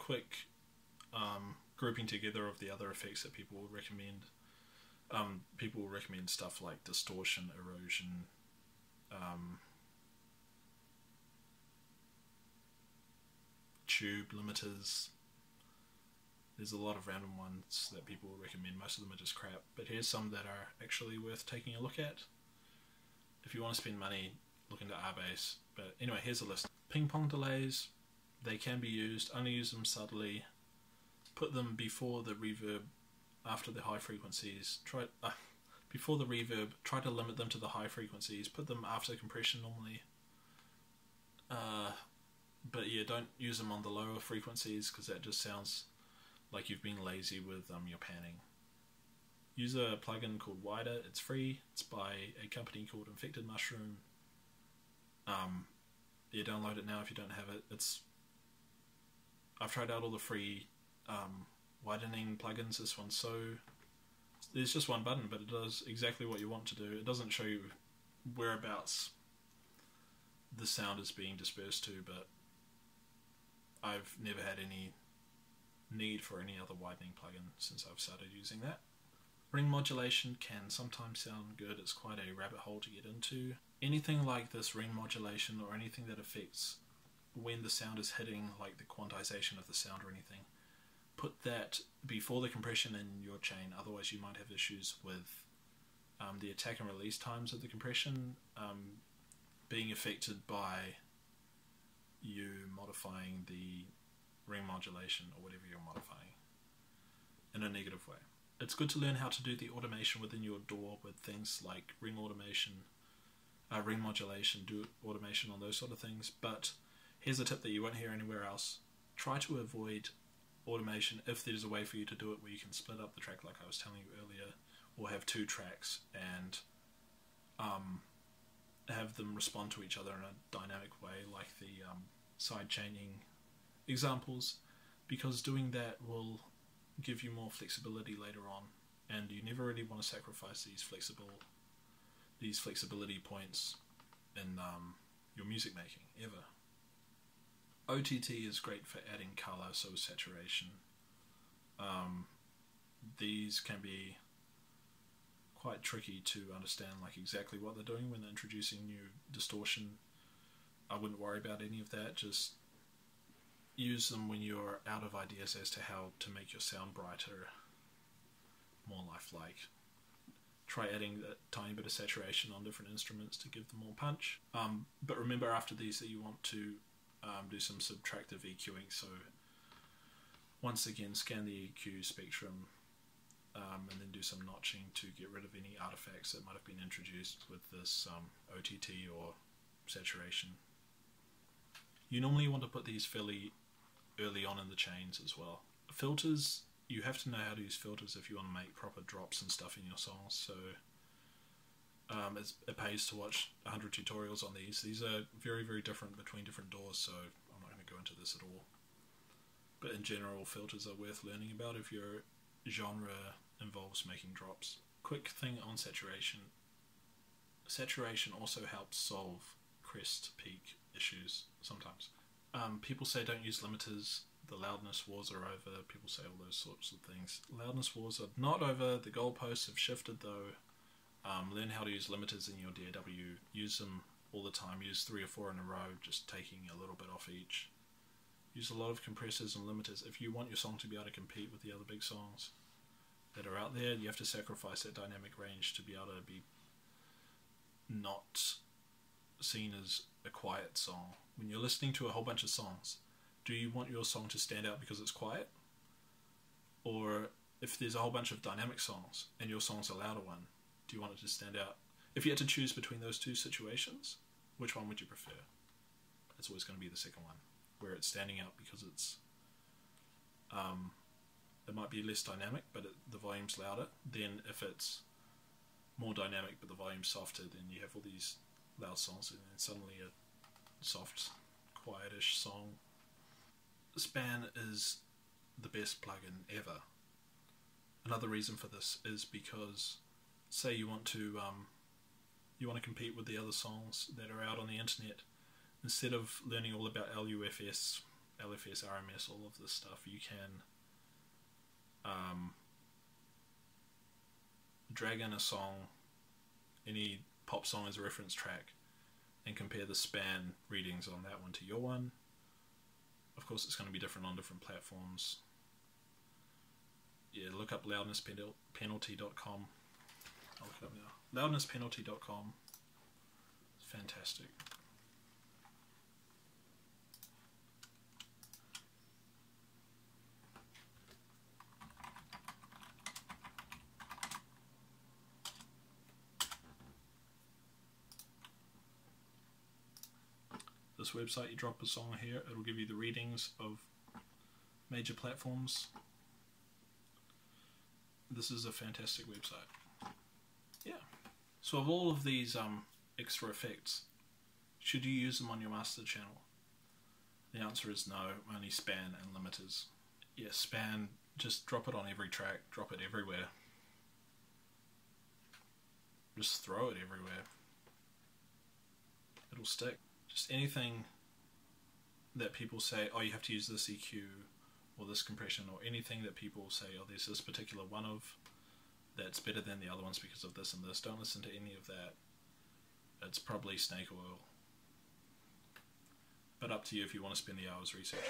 quick grouping together of the other effects that people will recommend. People will recommend stuff like distortion, erosion, tube limiters. There's a lot of random ones that people recommend. Most of them are just crap, but here's some that are actually worth taking a look at. If you want to spend money, look into Arbase. But anyway, here's a list. Ping pong delays, they can be used, only use them subtly. Put them before the reverb, after the high frequencies. Before the reverb, try to limit them to the high frequencies. Put them after compression normally. But yeah, don't use them on the lower frequencies because that just sounds like you've been lazy with your panning. Use a plugin called Wider. It's free. It's by a company called Infected Mushroom. Yeah, download it now if you don't have it. I've tried out all the free widening plugins. This one's there's just one button, but it does exactly what you want to do. It doesn't show you whereabouts the sound is being dispersed to, but I've never had any need for any other widening plugin since I've started using that. Ring modulation can sometimes sound good. It's quite a rabbit hole to get into. Anything like this ring modulation or anything that affects when the sound is hitting, like the quantization of the sound or anything, put that before the compression in your chain, otherwise you might have issues with the attack and release times of the compression being affected by you modifying the ring modulation or whatever you're modifying in a negative way. It's good to learn how to do the automation within your DAW with things like ring automation, ring modulation, do automation on those sort of things, but here's a tip that you won't hear anywhere else. Try to avoid automation if there's a way for you to do it where you can split up the track like I was telling you earlier, or have two tracks and have them respond to each other in a dynamic way like the side chaining examples, because doing that will give you more flexibility later on, and you never really want to sacrifice these flexibility points in your music making ever. OTT is great for adding color, so is saturation. These can be quite tricky to understand, like exactly what they're doing when they're introducing new distortion. I wouldn't worry about any of that, just use them when you're out of ideas as to how to make your sound brighter, more lifelike. Try adding a tiny bit of saturation on different instruments to give them more punch. But remember after these that you want to do some subtractive EQing, so once again scan the EQ spectrum and then do some notching to get rid of any artifacts that might have been introduced with this OTT or saturation. You normally want to put these fairly early on in the chains as well. Filters, you have to know how to use filters if you want to make proper drops and stuff in your songs, so it pays to watch 100 tutorials on these. These are very, very different between different DAWs, so I'm not going to go into this at all. But in general, filters are worth learning about if your genre involves making drops. Quick thing on saturation. Saturation also helps solve crest peak issues sometimes. People say don't use limiters, the loudness wars are over, people say all those sorts of things. Loudness wars are not over, the goalposts have shifted though. Learn how to use limiters in your DAW, use them all the time, use 3 or 4 in a row, just taking a little bit off each. Use a lot of compressors and limiters. If you want your song to be able to compete with the other big songs that are out there, you have to sacrifice that dynamic range to be able to be not seen as a quiet song. When you're listening to a whole bunch of songs, do you want your song to stand out because it's quiet? Or if there's a whole bunch of dynamic songs and your song's a louder one, do you want it to stand out? If you had to choose between those two situations, which one would you prefer? It's always going to be the second one, where it's standing out because it's it might be less dynamic but the volume's louder. Then if it's more dynamic but the volume's softer, then you have all these loud songs and then suddenly a soft, quietish song. Span is the best plugin ever. Another reason for this is because, say you want to compete with the other songs that are out on the internet, instead of learning all about LUFS LFS, RMS, all of this stuff, you can drag in a song, any pop song as a reference track, and compare the span readings on that one to your one. Of course, it's going to be different on different platforms. Yeah, look up loudnesspenalty.com. I'll look it up now. Loudnesspenalty.com. It's fantastic. This website, you drop a song here, it'll give you the readings of major platforms. This is a fantastic website. Yeah. So of all of these extra effects, should you use them on your master channel? The answer is no, only span and limiters. Yeah, span, just drop it on every track, drop it everywhere. Just throw it everywhere. It'll stick. Just anything that people say, oh, you have to use this EQ or this compression, or anything that people say, oh, there's this particular one of that's better than the other ones because of this and this. Don't listen to any of that. It's probably snake oil. But up to you if you want to spend the hours researching.